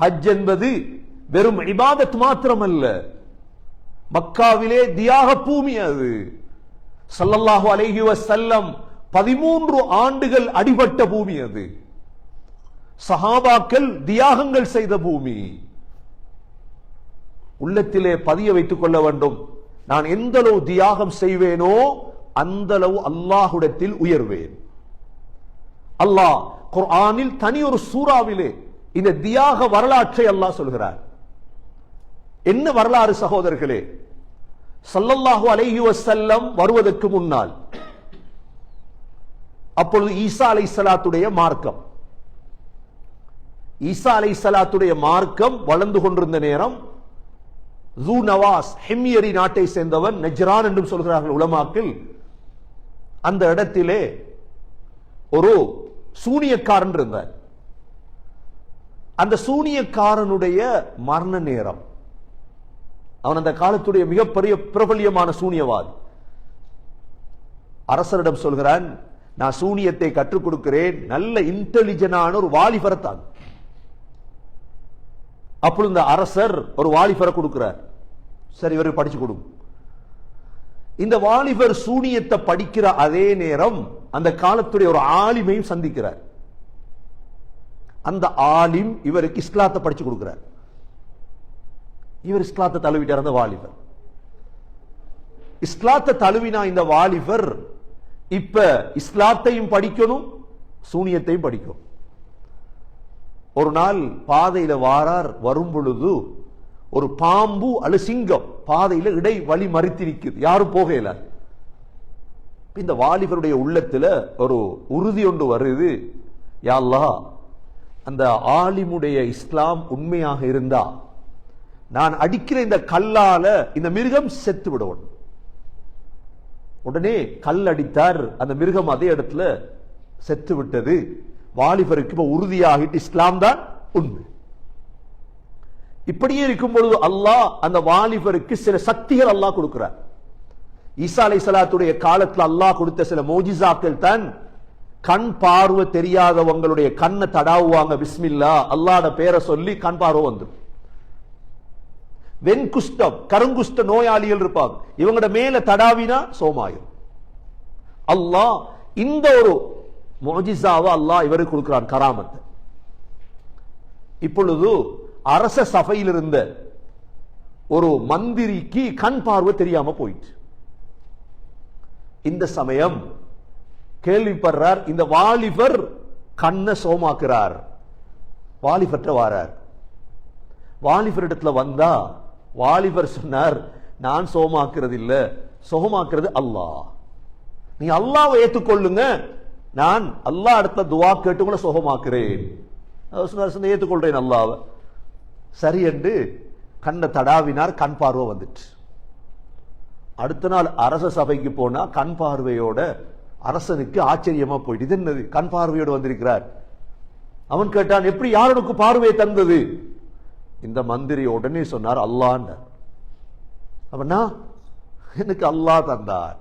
ஹஜ் என்பது வெறும் இபாதத் மாத்திரமல்ல, மக்காவிலே தியாக பூமி. அது ஸல்லல்லாஹு அலைஹி வஸல்லம் 13 ஆண்டுகள் அடிபட்ட பூமி. அது சஹாபாக்கள் தியாகங்கள் செய்த பூமி. உள்ளத்திலே பதிய வைத்துக் கொள்ள வேண்டும், நான் எந்த அளவு தியாகம் செய்வேனோ அந்த அளவு அல்லாஹ்விடத்தில் உயர்வேன். அல்லாஹ் குர்ஆனில் தனி ஒரு சூறாவிலே இந்த தியாக வரலாற்றை அல்லாஹ் சொல்கிறார். என்ன வரலாறு சகோதரர்களே? ஸல்லல்லாஹு அலைஹி வஸல்லம் வருவதற்கு முன்னால், அப்பொழுது ஈசா அலைஹிஸ்ஸலாத்துடைய மார்க்கம், ஈசா அலைஹிஸ்ஸலாத்துடைய மார்க்கம் வளர்ந்து கொண்டிருந்த நேரம், ஜூ நவாஸ் ஹிம்யரி நாட்டை சேர்ந்தவன், நஜ்ரான் என்றும் சொல்கிறார்கள் உலமாக்கள், அந்த இடத்திலே ஒரு சூனியக்காரன் இருந்தார். அந்த சூனியக்காரனுடைய மரண நேரம், அவன் அந்த காலத்துடைய மிகப்பெரிய பிரபல்யமான சூனியவாதி. அரசரிடம் சொல்கிறான், நான் சூனியத்தை கற்றுக் கொடுக்கிறேன், நல்ல இன்டெலிஜென்டான ஒரு வாலிபரத்தான். அப்பொழுது இந்த அரசர் ஒரு வாலிபரை கொடுக்கிறார். சரி, இவருக்கு படிச்சு கொடுங்க. இந்த வாலிபர் சூனியத்தை படிக்கிற அதே நேரம் அந்த காலத்துடைய ஒரு ஆலிமையும் சந்திக்கிறார். அந்த ஆலிம் இவருக்கு இஸ்லாத்தை படிச்சு கொடுக்கிறார். இவர் இஸ்லாத்தை தழுவிட்டார். அந்த வாலிபர் இஸ்லாத்தை தழுவினா இந்த வாலிபர் இப்ப இஸ்லாத்தையும் படிக்கணும், சூனியத்தையும் படிக்கணும். ஒரு நாள் பாதையில வாரார். வரும் பொழுது ஒரு பாம்பு அல்லது சிங்கம் பாதையில இடை வழி மறித்திருக்குது, யாரும் போகல. இந்த வாலிபருடைய உள்ளத்துல ஒரு உறுதி ஒன்று வருது, யா அல்லாஹ், அந்த ஆலிமுடைய இஸ்லாம் உண்மையாக இருந்தா நான் அடிக்கிற இந்த கல்லால இந்த மிருகம் செத்து விடுவோம். உடனே கல் அடித்தார், அந்த மிருகம் அதே இடத்துல செத்து விட்டது. வாலிபருக்கு உறுதியாகிட்டு இஸ்லாம் தான் உண்மை. இப்படியே இருக்கும் பொழுது அல்லாஹ் அந்த வாலிபருக்கு சில சக்திகள் அல்லாஹ் கொடுக்கிறார். ஈசா அலைஹிஸ்ஸலாத்துடைய காலத்தில் அல்லாஹ் கொடுத்த சில மோஜிசாக்கள் தான், கண் பார்வை தெரியாதவங்களுடைய கண்ணை தடாவுவாங்க, பிஸ்மில்லா அல்லாஹ்ட பேரை சொல்லி கண் பார்வை வந்து. வெண்குஷ்டம் கருங்குஷ்ட நோயாளிகள் இருப்பாங்க, இவங்களோட மேல தடாவினா சோமாயிரும். அல்லாஹ் இந்த ஒரு மோஜிசாவை அல்லாஹ் இவருக்கு கொடுக்கிறான், கராமத்தை. இப்பொழுது அரச சபையில் இருந்த ஒரு மந்திரிக்கு கண் பார்வை தெரியாம போயிட்டு, இந்த சமயம் கேள்விப்படுறார், இந்த வாலிபர் கண்ணை சோமாக்குறார். வாலிபற்ற வாரார். வாலிபர் இடத்துல வந்தா வாலிபர் சொன்னார், நான் சோமாக்குறது இல்ல, சோமாக்குறது அல்லாஹ். நீ அல்லாஹ்வை ஏற்றுக்கொள்ளுங்க, நான் அல்லாஹ் இடத்துல துவா கேட்டு கூட சோகமாக்குறேன். ஏற்றுக்கொள்றேன் அல்லாஹ்வை. சரி என்று கண்ணை தடாவினார், கண் பார்வை வந்துட்டு. அடுத்த நாள் அரச சபைக்கு போனா கண் பார்வையோட அரசனுக்கு ஆச்சரியமா போயிட்டு, இது என்னது கண் பார்வையோடு வந்திருக்கிறார். அவன் கேட்டான், எப்படி யாருக்கு பார்வையை தந்தது? இந்த மந்திரி உடனே சொன்னார், அல்லாஹ். அவனா எனக்கு அல்லாஹ் தந்தார்.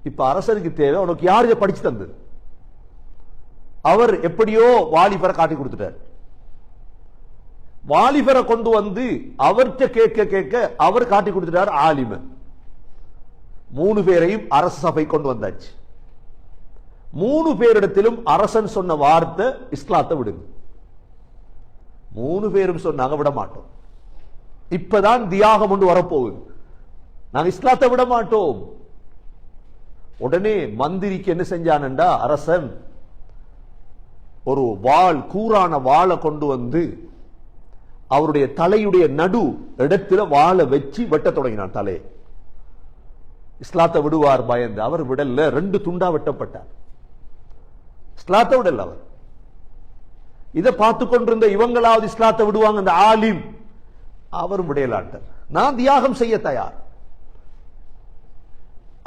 இப்ப அரசனுக்கு தேவை, உனக்கு யார் இதை படிச்சு தந்தது? அவர் எப்படியோ வாலிபரை காட்டி கொடுத்துட்டார். வாலிபரை கொண்டு வந்து அவர்கிட்ட கேட்க கேட்க அவர் காட்டி கொடுத்துட்டார் ஆலிம. 3 பேரையும் அரச சபை கொண்டு வந்தாச்சு. 3 பேரிடத்திலும் அரசன் சொன்ன வார்த்தை, இஸ்லாத்தை விடுங்க. 3 பேரும் சொன்னாங்க, விட மாட்டோம். இப்பதான் தியாகம் ஒன்று வரப்போகுது, நாங்க இஸ்லாத்தை விட மாட்டோம். உடனே மந்திரிக்கு என்ன செஞ்சானண்டா, அரசன் ஒரு வாள், கூரான வாளை கொண்டு வந்து அவருடைய தலையுடைய நடு இடத்துல வாளை வச்சு வெட்ட தொடங்கினான் தலையை. இஸ்லாத்தை விடுவார் பயந்து. அவர் விடல, 2 துண்டா வெட்டப்பட்டார். இஸ்லாத்தை விடல அவர். இதை பார்த்து கொண்டிருந்த இவங்களாவது இஸ்லாத்தை விடுவாங்க, அந்த ஆலிம் அவரும் விடையலாட்டார். நான் தியாகம் செய்ய தயார்.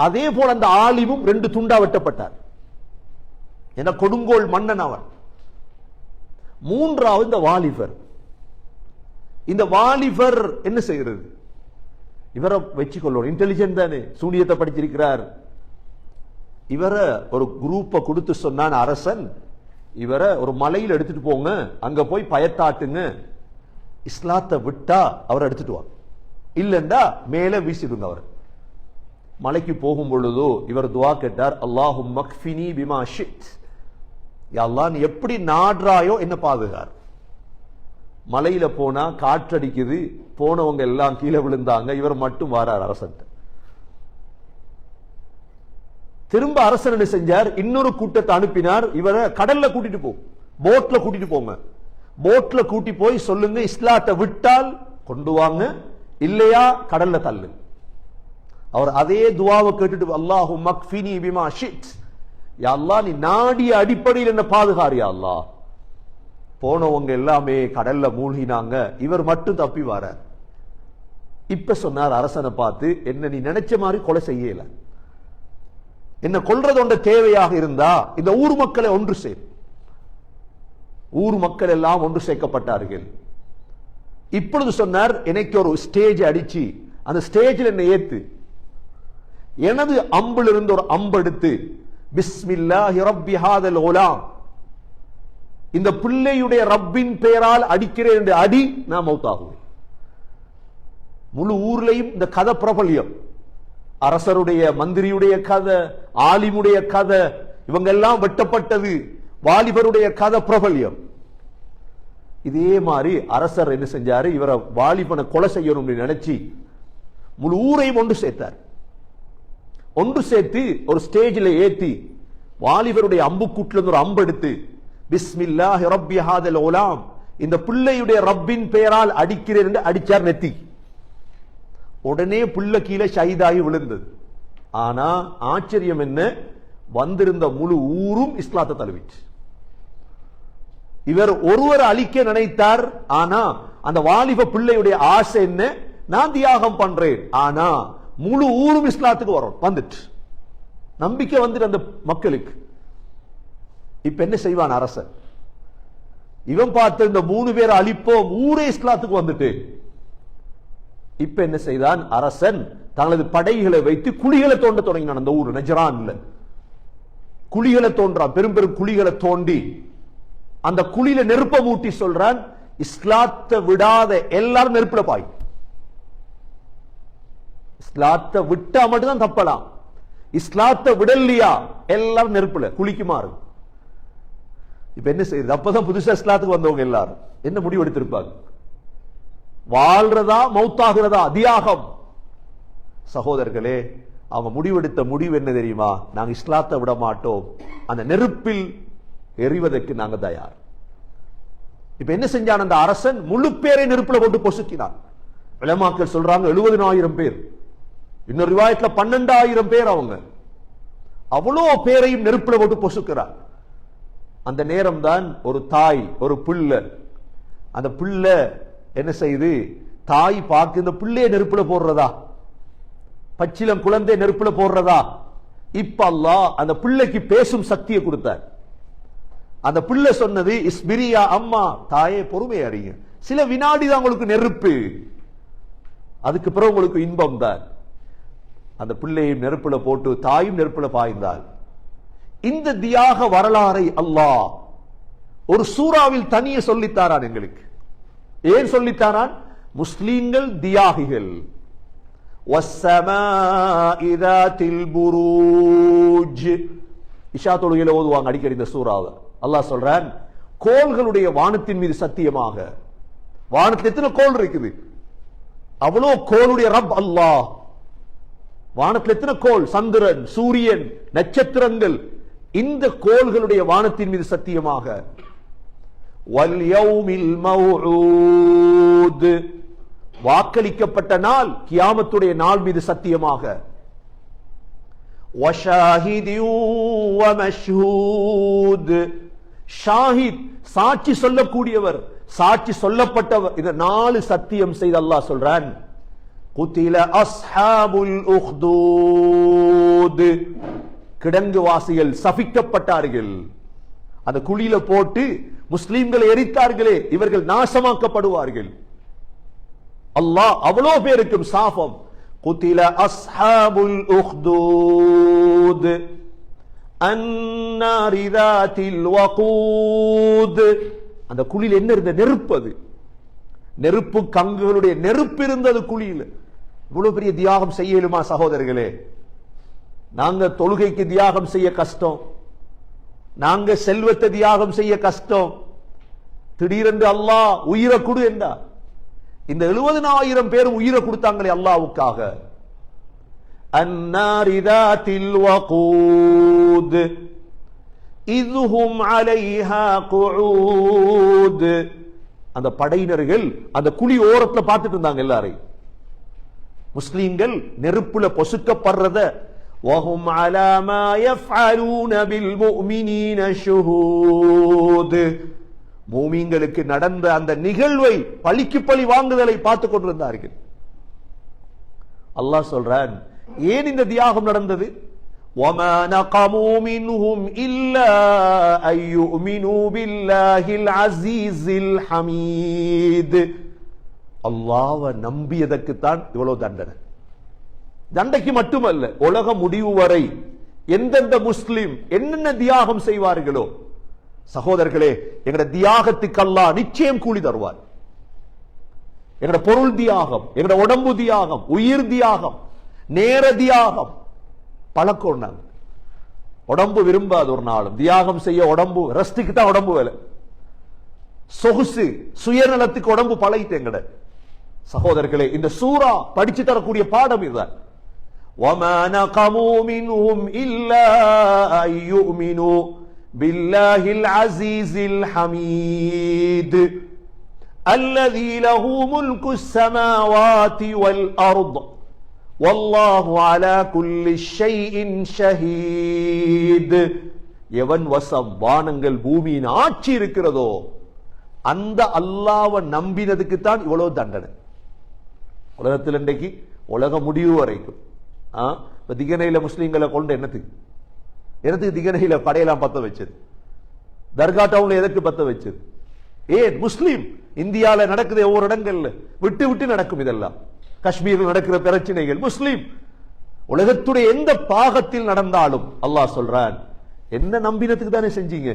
அதே போல அந்த ஆலிமும் 2 துண்டா வெட்டப்பட்டார். என கொடுங்கோல் மன்னன் அவன். 3வது இந்த வாலிபர். இந்த வாலிபர் என்ன செய்கிறது? இவரை வச்சுக்கொள்ளணும், இன்டெலிஜென்ட் தானே, சூனியத்தை படிச்சிருக்கிறார். இவரை ஒரு குரூப்பை கொடுத்து சொன்னான் அரசன், இவரை ஒரு மலையில் எடுத்துட்டு போங்க, அங்க போய் பயத்தாட்டுங்க, இஸ்லாத்தை விட்டா அவர் எடுத்துட்டு வாங்க, இல்லண்டா மேல வீசிடுங்க அவர். மலைக்கு போகும் பொழுதோ இவர் துவா கேட்டார், அல்லாஹும் மக்ஃபினி பிமா ஷித், யா அல்லாஹ் நீ எப்படி நாடுறாயோ என்ன பாதுகார். மலையில போனா காற்றடிக்குது, போனவங்க எல்லாம் கீழே விழுந்தாங்க, இவர் மட்டும் வாரார் அரசன். திரும்ப அரசன் என்ன செஞ்சார், இன்னொரு கூட்டத்தை அனுப்பினார், இவரை கடல்ல கூட்டிட்டு போ, போட்ல கூட்டிட்டு போங்க, போட்ல கூட்டி போய் சொல்லுங்க இஸ்லாத்தை விட்டால் கொண்டு வாங்க, இல்லையா கடல்ல தள்ளு. அவர் அதே துவாவை கேட்டுட்டு அல்லாஹு மக்ஃபினி பிமா ஷித், யா அல்லாஹ் நீ நாடிய அடிப்படையில் என்ன பாதுகார் யா அல்லாஹ். போனவங்க எல்லாமே கடல்ல மூழ்கினாங்க, இவர் மட்டும் தப்பி வர. இப்ப சொன்னார் அரசனை பார்த்து, என்ன நீ நினைச்ச மாதிரி கொலை செய்யல, என்ன கொல்றது ஒன்ற தேவையாக இருந்தா இந்த ஊர் மக்களை ஒன்று சேர். ஊர் மக்கள் எல்லாம் ஒன்று சேர்க்கப்பட்டார்கள். இப்பொழுது சொன்னார், எனக்கு ஒரு ஸ்டேஜ் அடிச்சு அந்த ஸ்டேஜில் என்ன ஏத்து, எனது அம்பில் இருந்து ஒரு அம்பு எடுத்து பிஸ்மில்லாஹி ரப்பி ஹாதல் குலாம், இந்த பிள்ளையுடைய ரப்பின் பெயரால் அடிக்கிறேன் என்று அடி, நான் மௌத்தாகுவேன். முழு ஊர்லையும் இந்த கதை பிரபல்யம், அரசருடைய மந்திரியுடைய கதை, ஆலிமுடைய கதை, இவங்க எல்லாம் வெட்டப்பட்டது, வாலிபருடைய கதை பிரபல்யம். இதே மாதிரி அரசர் என்ன செஞ்சாரு, இவரை வாலிபனை கொலை செய்யணும் நினைச்சு முழு ஊரையும் ஒன்று சேர்த்தார். ஒன்று சேர்த்து ஒரு ஸ்டேஜில் ஏத்தி வாலிபருடைய அம்புக்கூட்டில் இருந்து ஒரு அம்பு எடுத்து பிஸ்மில்லாஹி ரப்பி ஹாதல் குலாம், இந்த பிள்ளையுடைய ரப்பின் பெயரால் அடிக்கிறேன் என்று அடிச்சார் நெத்தி. உடனே புள்ள கீழே ஷஹீதாகி விழுந்தது. ஆனா ஆச்சரியம் என்ன, வந்திருந்த முழு ஊரும் இஸ்லாத்தை தழுவிச்சு. இவர் ஒருவர் அழிக்க நினைத்தார், ஆனா அந்த வாலிப பிள்ளையுடைய ஆசை என்ன, நான் தியாகம் பண்றேன், ஆனா முழு ஊரும் இஸ்லாத்துக்கு வரும் வந்துட்டு, நம்பிக்கை வந்துட்டு அந்த மக்களுக்கு. இப்ப என்ன செய்வான் அரசன், இவன் பார்த்து இந்த 3 பேர் அழிப்போம், ஊரே இஸ்லாத்துக்கு வந்துட்டு. இப்ப என்ன செய்தான் அரசன், தங்களது படைகளை வைத்து குழிகளை தோண்ட தொடங்கினான். அந்த ஊர் நஜ்ரான்ல குழிகளை தோன்றான், பெரும் பெரும் குழிகளை தோண்டி அந்த குழியில நெருப்ப மூட்டி சொல்றான், இஸ்லாத்தை விடாத எல்லாரும் நெருப்புல பாய், இஸ்லாத்தை விட்டா மட்டும்தான் தப்பலாம், இஸ்லாத்தை விடலையா எல்லாரும் நெருப்புல குளிக்கு மாறு. இப்ப என்ன செய்யுது, அப்பதான் புதுசா இஸ்லாத்துக்கு வந்தவங்க எல்லாரும் என்ன முடிவு எடுத்திருப்பாங்க, வாழ்றதா மௌத்தாகிறதா தியாகம். சகோதரர்களே, அவங்க முடிவெடுத்த முடிவு என்ன தெரியுமா, நாங்க இஸ்லாத்தை விட மாட்டோம், அந்த நெருப்பில் எறிவதற்கு நாங்க தயார். இப்ப என்ன செஞ்சான் அந்த அரசன், முழு பேரை நெருப்புல போட்டு பொசுக்கினான். உலமாக்கள் சொல்றாங்க 70,000 பேர், இன்னொரு ரிவாயத்துல 12,000 பேர். அவங்க அவ்வளோ பேரையும் நெருப்புல போட்டு பொசுக்கிறார். அந்த நேரம் தான் ஒரு தாய் ஒரு பிள்ளை, அந்த பிள்ளை என்ன செய்து, தாய் பார்க்க இந்த பிள்ளைய நெருப்புல போடுறதா, பச்சிலம் குழந்தை நெருப்புல போடுறதா. இப்ப அல்லாஹ் அந்த பிள்ளைக்கு பேசும் சக்தியை கொடுத்தார். அந்த பிள்ளை சொன்னது, இஸ்பிரியா அம்மா, தாயே பொறுமை அறிங்க, சில வினாடி தான் உங்களுக்கு நெருப்பு, அதுக்கு பிறகு உங்களுக்கு இன்பம் தான். அந்த பிள்ளையும் நெருப்புல போட்டு தாயும் நெருப்புல பாய்ந்தால். இந்த தியாக வரலாறை அல்லாஹ் ஒரு சூறாவில் தனியே சொல்லித்தாரான் எங்களுக்கு. ஏன் சொல்லித்தாரான், முஸ்லீம்கள் தியாகிகள். வஸ்ஸமாஇ ذاتில் புரூஜ், இஷா தொழுகையில ஓதுவாங்க அடிக்கடி இந்த சூறாவை. அல்லாஹ் சொல்றான், கோள்களுடைய வானத்தின் மீது சத்தியமாக. வானத்தில் எத்தனை கோள் இருக்குது, அவ்வளோ கோளுடைய ரப் அல்லாஹ். வானத்தில் எத்தனை கோள், சந்திரன், சூரியன், நட்சத்திரங்கள், இந்த கோள்களுடைய வானத்தின் மீது சத்தியமாக. வல் யௌமில் மவ்ஊத், வாக்களிக்கப்பட்ட நாள் கியாமத்துடைய நாள் மீது சத்தியமாக. வஷாஹிதி வமஷ்ஹூத், ஷாஹித் சாட்சி சொல்லக்கூடியவர், சாட்சி சொல்லப்பட்டவர், இந்த 4 சத்தியம் செய்து அல்லாஹ் சொல்றான். குத்தில அஸ்ஹாபுல் உஹ்தூத், கிடங்கு வாசிகள் சபிக்கப்பட்டார்கள். அந்த குழியில போட்டு முஸ்லிம்களை எரித்தார்களே, இவர்கள் நாசமாக்கப்படுவார்கள். அல்லாஹ் அவ்வளோ பேருக்கும் சாபம். குத்தில அஸ்ஹாபுல் உஹ்தூத் அன்னாரி ذاتில் வகூத், அந்த குழியில் என்ன இருந்த, நெருப்பு. அது நெருப்பு கங்குகளுடைய நெருப்பு இருந்தது குழியில். இவ்வளவு பெரிய தியாகம் செய்யலுமா சகோதரர்களே? நாங்க தொழுகைக்கு தியாகம் செய்ய கஷ்டம், நாங்க செல்வத்தை தியாகம் செய்ய கஷ்டம். திடீரென்று அல்லாஹ் உயிரை கொடு என்றா. இந்த 70,000 பேரும் உயிரை கொடுத்தாங்களே அல்லாஹ்வுக்காக. அன்னாரி தாத்தில் வகூத் இதுஹும் அலைஹா குஊத். அந்த படையினர்கள் அந்த குழி ஓரத்துல பார்த்துட்டு இருந்தாங்க எல்லாரையும். முஸ்லிம்கள் நெருப்புல பொசுக்கப்படுறத வஹும் அலா மா யஃஅலூன பில் முஃமினீன ஷுஹூத். மூமின்களுக்கு நடந்த அந்த நிகழ்வை பழிக்கு பழி வாங்குதலை பார்த்து கொண்டிருந்தார்கள். அல்லாஹ் சொல்றான், ஏன் இந்த தியாகம் நடந்தது? وَمَا نَقَمُوا مِنْهُمْ إِلَّا أَن يُؤْمِنُوا بِاللَّهِ الْعَزِيزِ الْحَمِيدِ. அல்லாஹ்வை நம்பியதற்குத்தான் இவ்வளவு தண்டனை. தண்டைக்கு மட்டுமல்ல, உலக முடிவு வரை எந்தெந்த முஸ்லிம் என்னென்ன தியாகம் செய்வார்களோ சகோதரர்களே, எங்கட தியாகத்துக்கு அல்லாஹ் நிச்சயம் கூலி தருவார். எங்கட பொருள் தியாகம், எங்கட உடம்பு தியாகம், உயிர் தியாகம், நேர தியாகம் பழக்கம். நாங்க உடம்பு விரும்பாது ஒரு நாளும் தியாகம் செய்ய. உடம்பு ரெஸ்டுக்கு தான் உடம்பு வேலை. சொகுசு சுயநலத்துக்கு உடம்பு பழகிட்டு எங்கட சகோதரர்களே. இந்த சூரா படிச்சு தரக்கூடிய பாடம் இதுதான். وَمَا نَقَمُوا مِنْهُمْ إِلَّا أَن يُؤْمِنُوا بِاللَّهِ الْعَزِيزِ الْحَمِيدِ الَّذِي لَهُ مُلْكُ السَّمَاوَاتِ وَالْأَرْضِ وَاللَّهُ عَلَى كُلِّ شَيْءٍ شَهِيدٌ. எவன் வசம் வானங்கள் பூமியின் ஆட்சி இருக்கிறதோ அந்த அல்லாஹ்வை நம்பினதுக்கு தான் இவ்வளவு தண்டனை. உலகத்தில் இன்றைக்கு உலக முடிவு வரைக்கும் திகனையில முஸ்லீம்களை கொண்டு என்னத்துக்கு திகனையில படையெல்லாம் பத்த வச்சது? தர்கா டவுன்ல எதற்கு பத்த வச்சது? ஏன் முஸ்லீம் இந்தியால நடக்குது, ஒவ்வொரு இடங்கள்ல விட்டு விட்டு நடக்கும். இதெல்லாம் காஷ்மீரில் நடக்கிற பிரச்சனைகள் முஸ்லீம் உலகத்துடைய எந்த பாகத்தில் நடந்தாலும் அல்லாஹ் சொல்றான், என்ன நம்பினத்துக்கு தானே செஞ்சீங்க?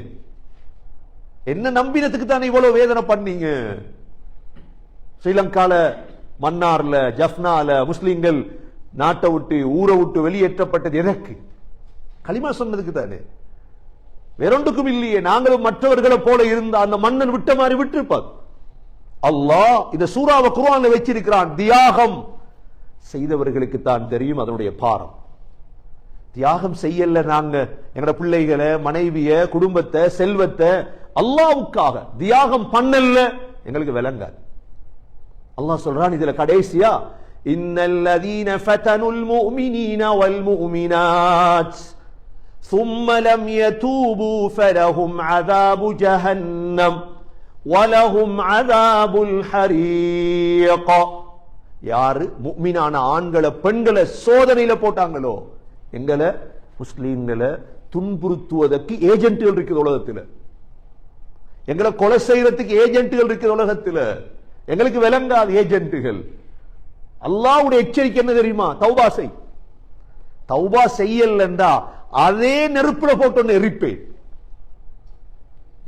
என்ன நம்பினத்துக்கு தானே இவ்வளவு வேதனை பண்ணீங்க? ஸ்ரீலங்கால மன்னார்ல ஜஃப்னால முஸ்லிம்கள் நாட்டை விட்டு ஊரை விட்டு வெளியேற்றப்பட்டது எதற்கு? களிமா சொன்னதுக்கு தானே, வேறொன்றுக்கும் இல்லையே. நாங்களும் மற்றவர்களை போல இருந்த அந்த மன்னன் விட்ட மாதிரி விட்டிருப்பார். அல்லாஹ் இந்த சூறாவை குர்ஆன்ல வச்சிருக்கிறான். தியாகம் செய்தவர்களுக்கு தான் தெரியும் அதனுடைய பாரம். தியாகம் செய்யல நாங்க எங்கட பிள்ளைகளை, மனைவிய, குடும்பத்தை, செல்வத்தை அல்லாஹ்வுக்காக தியாகம் பண்ணல, எங்களுக்கு விளங்காது. அல்லாஹ் சொல்றான் இதுல கடைசியா, இன்னல்லதீன ஃபதனுல் முஃமினீன வல் முஃமினாத் ثم لم يتوبوا فلهم عذاب جهنم وَلَهُمْ عَذَابُ الْحَرِيقِ. யாரு முஃமினான ஆண்களை பெண்களை சோதனையில போட்டாங்களோ, எங்களை முஸ்லீம்களை துன்புறுத்துவதற்கு ஏஜென்ட்கள் இருக்குது உலகத்தில், எங்களை கொலை செய்யறதுக்கு ஏஜென்ட்கள் இருக்குது உலகத்தில், எங்களுக்கு விளங்காத ஏஜென்ட்கள். அல்லாஹ்வுடைய எச்சரிக்கை என்ன தெரியுமா? தௌபா செய். தௌபா செய்யலண்டா அதே நெருப்புல போட்டு எரிப்பேன்.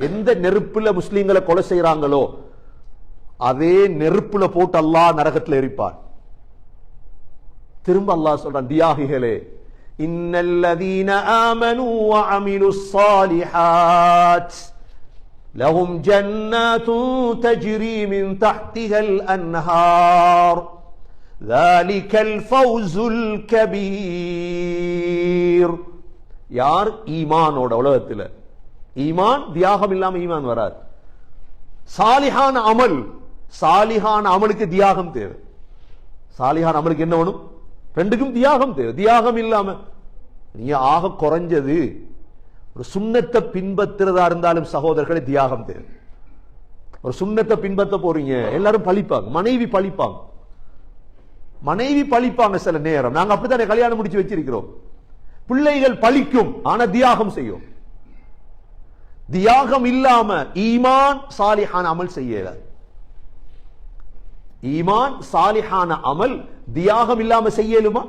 எந்த நெருப்புல முஸ்லீம்களை கொலை செய்யறாங்களோ அதே நெருப்புல போட்டு அல்லாஹ் நரகத்தில் எரிப்பான். திரும்ப அல்லாஹ் சொல்றான், தியாகிகளே, இன்னல்லதீன ஆமனூ வ அமிலுஸ் ஸாலிஹாத் லஹும் ஜன்னாத்துன் தஜ்ரி மின் தஹ்திஹல் அன்ஹார் ذَلِكَல் ஃபௌஸுல் கபீர். யார் ஈமானோட உலகத்தில், ஈமான் தியாகம் இல்லாம ஈமான் வராது. சாலிஹான அமல், சாலிஹான அமலுக்கு தியாகம் தேவை. சாலிஹான அமலுக்கு என்ன வேணும்? ரெண்டுக்கும் தியாகம் தேவை. தியாகம் இல்லாம நீங்க ஆக குறைஞ்சது ஒரு சுன்னத்தை பின்பற்றுறதா இருந்தாலும் சகோதரர்களை தியாகம் தேவை. ஒரு சுன்னத்தை பின்பற்ற போறீங்க, எல்லாரும் பழிப்பாங்க, மனைவி பழிப்பாங்க, மனைவி பழிப்பாங்க. சில நேரம் நாங்க அப்படித்தானே கல்யாணம் முடிச்சு வச்சிருக்கிறோம். பிள்ளைகள் பழிக்கும், ஆனா தியாகம் செய்யும். தியாகம் இல்லாம ஈமான் சாலிஹான அமல் செய்யல. ஈமான் சாலிஹான அமல் தியாகம் இல்லாம செய்யலுமா?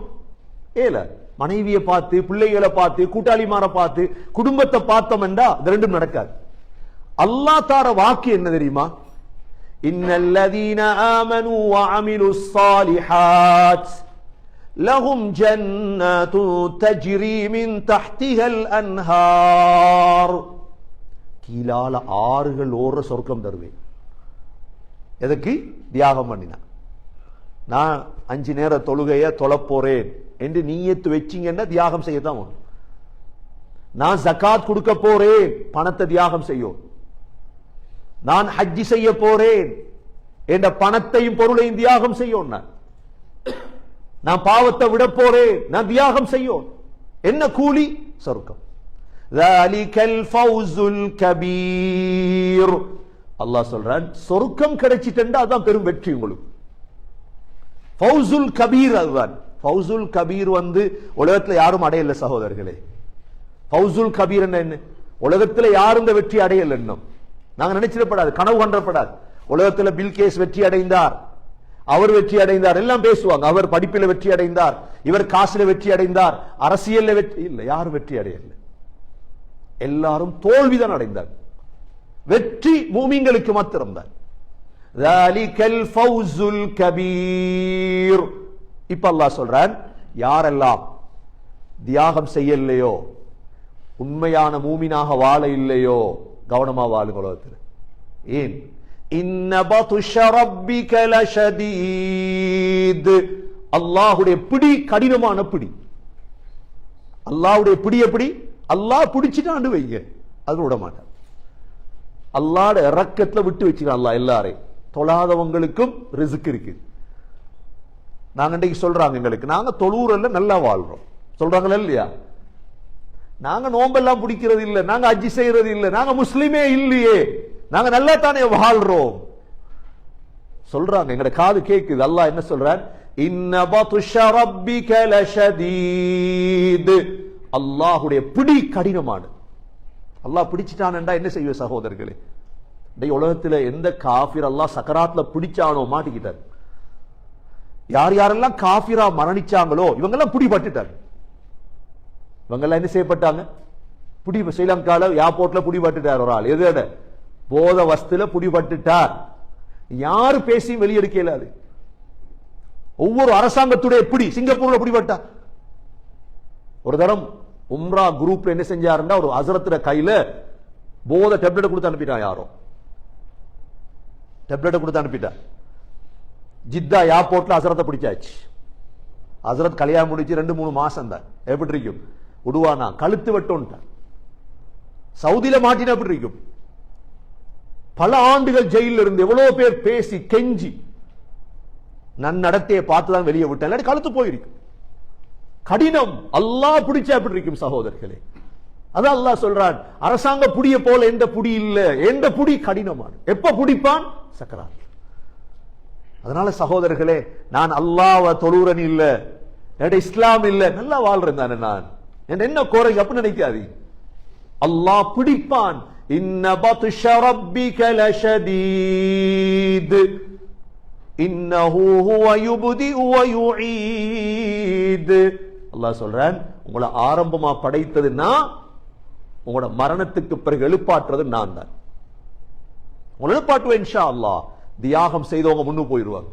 ஏல. மனைவியை பார்த்து, பிள்ளைகளை பார்த்து, கூட்டாளிமார பார்த்து, குடும்பத்தை பார்த்தோம் என்றா இது ரெண்டும் நடக்காது. அல்லாஹ் தார வாக்கு என்ன தெரியுமா? இன்னல்லதீன ஆமனூ வஅமிலுஸ் ஸாலிஹாத் லஹும் ஜன்னத்து தஜ்ரி மின் தஹ்திஹல் அன்ஹார். கீழால ஆறுகள் ஓடுற சொர்க்கம் தருவேன். எதுக்கு? தியாகம் பண்ணினா. நான் 5 நேர தொழுகைய தொழப்போறேன் என்று நீயத்து வச்சிங்கன்னா தியாகம் செய்யத்தான் வேணும். நான் ஜகாத் கொடுக்க போறேன், பணத்தை தியாகம் செய்யும். நான் ஹஜ்ஜி செய்ய போறேன் என்ற பணத்தையும் பொருளையும் தியாகம் செய்யும். நான் பாவத்தை விட போறேன், நான் தியாகம் செய்யும். என்ன கூலி? சொர்க்கம். ذَلِكَ الْفَوْزُ الْكَبِيرُ. அல்லாஹ் சொல்றான், சொர்க்கம் கிடைச்சிட்டா அதான் பெரும் வெற்றி உங்களுக்கு. ஃபௌசுல் கபீர் அதுதான். ஃபௌசுல் கபீர் உலகத்துல யாரும் அடையல சகோதரர்களே. ஃபௌசுல் கபீர் என்ன? உலகத்துல யாரும் இந்த வெற்றி அடையல. இன்னும் நாங்க நினைச்சிடப்படாது, கனவு கண்டப்படாது. உலகத்துல பில்கேஸ் வெற்றி அடைந்தார், அவர் வெற்றி அடைந்தார், எல்லாம் பேசுவாங்க. அவர் படிப்பில வெற்றி அடைந்தார், இவர் காசுல வெற்றி அடைந்தார், அரசியல்ல வெற்றி இல்ல. யாரும் வெற்றி அடையல, எல்லாரும் தோல்விதான் அடைந்தார். வெற்றி மூமின்களுக்கு மாத்திரம்தான். ذَلِكَ الْفَوْزُ الْكَبِيرُ. இப்ப அல்லாஹ் சொல்றான், யாரெல்லாம் தியாகம் செய்யலையோ, உண்மையான மூமினாக வாழ இல்லையோ, கவனமா வாழுங்க உலகத்தில். ஏன்? இன்ன பத்ஷ ரப்பிக லஷதீத். அல்லாஹ்வுடைய பிடி கடினமான பிடி. அல்லாஹ்வுடைய பிடி எப்படி? அல்லாஹ் பிடிச்சிட்டாண்டு வைங்க, அது விட மாட்டான். அல்லாஹ்வுடைய இரக்கத்துல விட்டு வச்சுக்கிறான் அல்லாஹ் எல்லாரையும். தொழாதவங்களுக்கும் ரிஸ்க் இருக்கு. நாங்க இன்றைக்கு சொல்றாங்க, எங்களுக்கு நாங்க தொழுவுறல்ல நல்லா வாழ்றோம் சொல்றாங்களா இல்லையா? நாங்க நோம்பெல்லாம் பிடிக்கிறது இல்ல, நாங்க ஹஜ்ஜி செய்யறது இல்ல, நாங்க முஸ்லிமே இல்லையே, நாங்க நல்லா தானே வாழ்றோம் சொல்றாங்க. எங்கட காது கேக்குது. அல்லாஹ் என்ன சொல்றான்? இன்ன பத்ஷ ரப்பிக லஷதீத். அல்லாஹ்வுடைய பிடி கடினமானது. அல்லாஹ் பிடிச்சிட்டான்டா என்ன செய்வே சகோதரர்களே? உலகத்துல எந்த காஃபிர் அல்லாஹ் சக்கராத்ல பிடிச்சானோ மாட்டிக்கிட்டார். யார் யாரெல்லாம் காஃபிரா மரணிச்சாங்களோ இவங்கெல்லாம் பிடிபட்டுட்டாங்க. இவங்கெல்லாம் என்ன செய்யப்பட்டாங்க? ஸ்ரீலங்கால ஏர்போர்ட்ல பிடிபட்டுட்டார் ஒரு ஆள். எது? போத வஸ்துல பிடிபட்டுட்டார். யாரு பேசியும் வெளியெடுக்க இயலாது. ஒவ்வொரு அரசாங்கத்துடைய பிடி. சிங்கப்பூர்ல பிடிபட்டார். ஒரு தரம் உம்ரா குரூப்ல என்ன செஞ்சாருன்னா, ஒரு ஹஸரத்துல கையில போத டேப்லெட் கொடுத்து அனுப்பிட்டான். யாரோ டேப்லெட் கொடுத்து அனுப்பிட்டார். ஜித்தா ஏர்போர்ட்ல ஹஸரத்தை பிடிச்சாச்சு. ஹஸரத் கல்யாணம் முடிச்சு 2-3 மாசம் தான். எப்படி இருக்கும்? உடுவானா கழுத்து வெட்டோன்ட்டான். சவுதியில மாட்டினா எப்படி இருக்கும்? பல ஆண்டுகள் ஜெயில இருந்து எவ்வளவு பேர் பேசி கெஞ்சி நன்னடத்தையை பார்த்துதான் வெளியே விட்டேன். கழுத்து போயிருக்கு. கடினம். அல்லாஹ் பிடிச்சா எப்படி இருக்கும் சகோதரர்களே? அதான் அல்லாஹ் சொல்றான், அரசாங்க புடிய போல எந்த புடி இல்ல, எந்த புடி கடினமான. எப்ப புடிப்பான்? சக்கராத். அதனால சகோதரர்களே, நான் அல்லாஹ்வ தொழுறன் இல்ல, இஸ்லாம் இல்ல, நல்லா வாழ்றேன் தானே நான், என்ன குறை அப்படி நினைக்காது. அல்லாஹ் பிடிப்பான். இன்ன பத்ஷ ரப்பிக லஷதீத் இன்னஹு ஹுவ யுப்திஉ வ யுஈத். அல்லாஹ் சொல்றான், உங்களை ஆரம்பமா படைத்தது நான், உங்களோட மரணத்துக்கு பிறகு எழுப்பாற்றுறது நான் தான். உங்களை எழுப்பாட்டுவேன் இன்ஷா அல்லாஹ். தியாகம் செய்தவங்க முன்னு போயிடுவாங்க.